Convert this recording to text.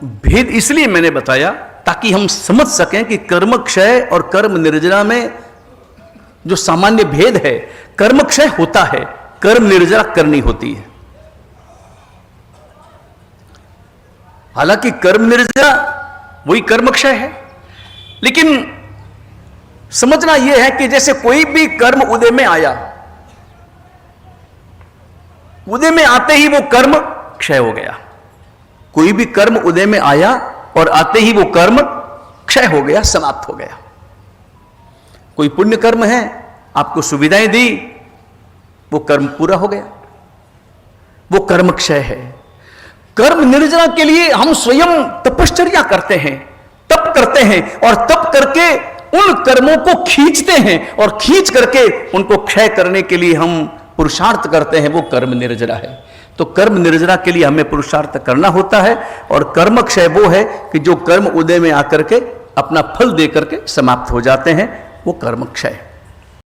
भेद इसलिए मैंने बताया ताकि हम समझ सकें कि कर्म क्षय और कर्म निर्जरा में जो सामान्य भेद है, कर्म क्षय होता है, कर्म निर्जरा करनी होती है। हालांकि कर्म निर्जरा वही कर्म क्षय है, लेकिन समझना यह है कि जैसे कोई भी कर्म उदय में आया, उदय में आते ही वो कर्म क्षय हो गया। कोई भी कर्म उदय में आया और आते ही वो कर्म क्षय हो गया, समाप्त हो गया। कोई पुण्य कर्म है, आपको सुविधाएं दी, वो कर्म पूरा हो गया, वो कर्म क्षय है। कर्म निर्जरा के लिए हम स्वयं तपश्चर्या करते हैं, तप करते हैं, और तप करके उन कर्मों को खींचते हैं, और खींच करके उनको क्षय करने के लिए हम पुरुषार्थ करते हैं, वो कर्म निर्जरा है। तो कर्म निर्जरा के लिए हमें पुरुषार्थ करना होता है, और कर्म क्षय वो है कि जो कर्म उदय में आकर के अपना फल दे करके समाप्त हो जाते हैं, वो कर्म क्षय।